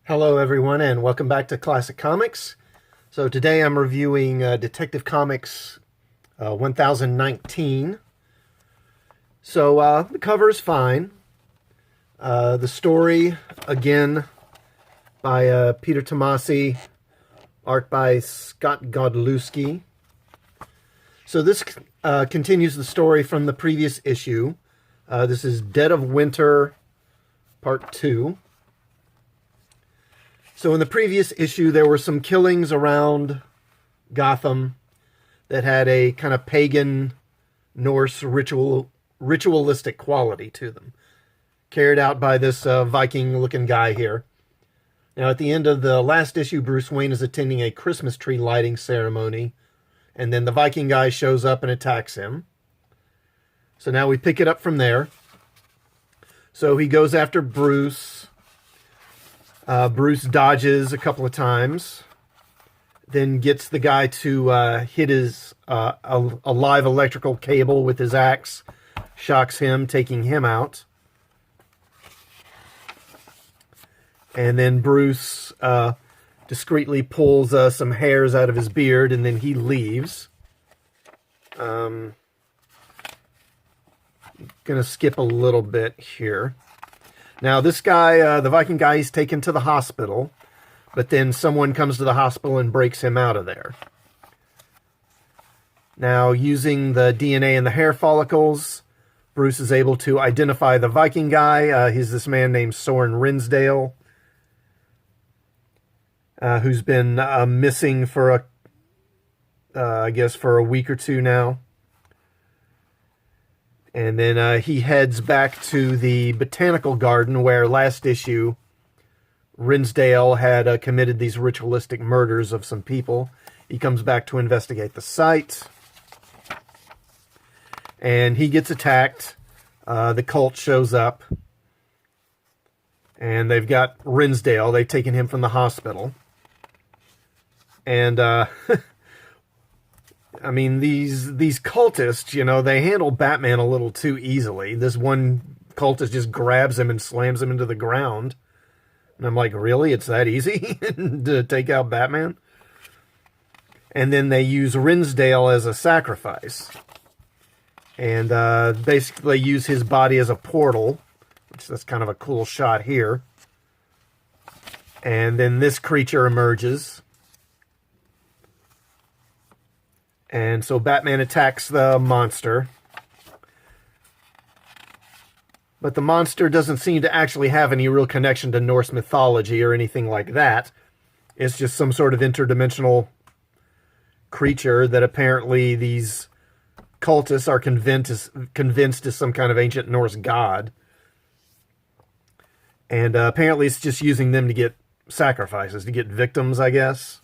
Hello everyone and welcome back to Classic Comics. So today I'm reviewing Detective Comics 1019. So the cover is fine. The story, again, by Peter Tomasi, art by Scott Godlewski. So this continues the story from the previous issue. This is Dead of Winter, Part 2. So in the previous issue, there were some killings around Gotham that had a kind of pagan Norse ritualistic quality to them, carried out by this Viking-looking guy here. Now, at the end of the last issue, Bruce Wayne is attending a Christmas tree lighting ceremony, and then the Viking guy shows up and attacks him. So now we pick it up from there. So he goes after Bruce. Bruce dodges a couple of times, then gets the guy to hit his a live electrical cable with his axe, shocks him, taking him out. And then Bruce discreetly pulls some hairs out of his beard, and then he leaves. Gonna skip a little bit here. Now, this guy, the Viking guy, he's taken to the hospital, but then someone comes to the hospital and breaks him out of there. Now, using the DNA in the hair follicles, Bruce is able to identify the Viking guy. He's this man named Soren Rinsdale, who's been missing for I guess for a week or two now. And then he heads back to the botanical garden where last issue Rinsdale had committed these ritualistic murders of some people. He comes back to investigate the site. And he gets attacked. The cult shows up. And they've got Rinsdale. They've taken him from the hospital. And I mean, these cultists, you know, they handle Batman a little too easily. This one cultist just grabs him and slams him into the ground. And I'm like, really? It's that easy to take out Batman? And then they use Rinsdale as a sacrifice. And basically use his body as a portal, which that's kind of a cool shot here. And then this creature emerges. And so Batman attacks the monster. But the monster doesn't seem to actually have any real connection to Norse mythology or anything like that. It's just some sort of interdimensional creature that apparently these cultists are convinced is some kind of ancient Norse god. And apparently it's just using them to get sacrifices, to get victims, I guess.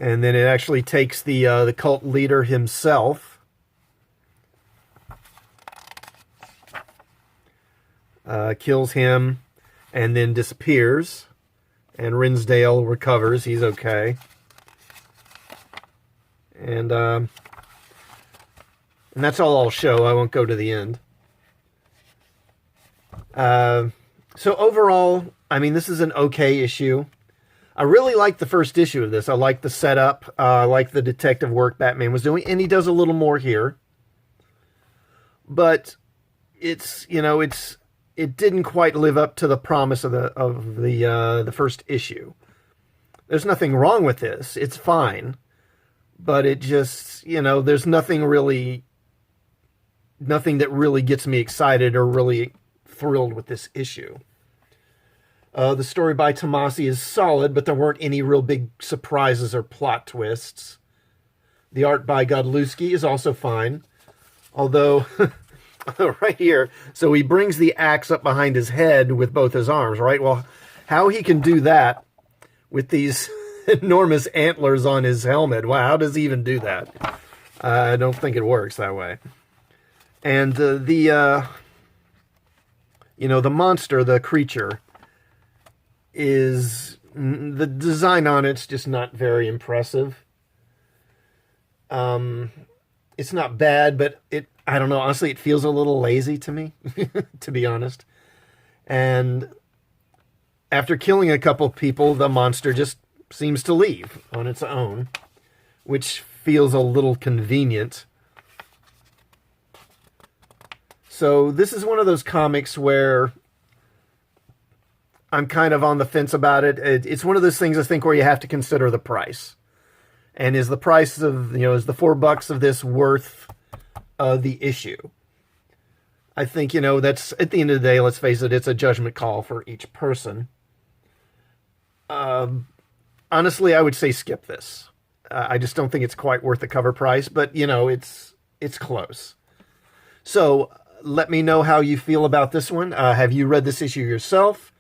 And then it actually takes the cult leader himself. Kills him and then disappears. And Rinsdale recovers. He's okay. And that's all I'll show. I won't go to the end. So overall, I mean, this is an okay issue. I really like the first issue of this. I like the setup. I like the detective work Batman was doing, and he does a little more here. But it's, you know, it didn't quite live up to the promise of the first issue. There's nothing wrong with this. It's fine, but it just, you know, there's nothing that really gets me excited or really thrilled with this issue. The story by Tomasi is solid, but there weren't any real big surprises or plot twists. The art by Godlewski is also fine. Although, right here, so he brings the axe up behind his head with both his arms, right? Well, how he can do that with these enormous antlers on his helmet, wow, how does he even do that? I don't think it works that way. And the monster, the creature, is the design on it's just not very impressive. It's not bad, but I don't know, honestly, it feels a little lazy to me, to be honest. And after killing a couple people, the monster just seems to leave on its own, which feels a little convenient. So this is one of those comics where I'm kind of on the fence about it. It's one of those things, I think, where you have to consider the price. And is the price of, is the $4 of this worth the issue? I think, that's, at the end of the day, let's face it, it's a judgment call for each person. Honestly, I would say skip this. I just don't think it's quite worth the cover price, but, it's close. So let me know how you feel about this one. Have you read this issue yourself?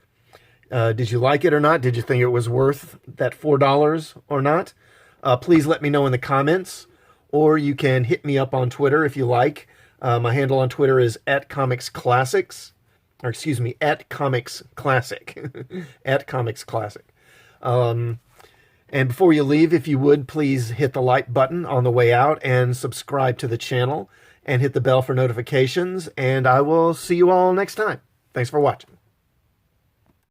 Did you like it or not? Did you think it was worth that $4 or not? Please let me know in the comments, or you can hit me up on Twitter if you like. My handle on Twitter is @ComicsClassics, or excuse me, @ComicsClassic, @ComicsClassic. And before you leave, if you would, please hit the like button on the way out and subscribe to the channel and hit the bell for notifications. And I will see you all next time. Thanks for watching.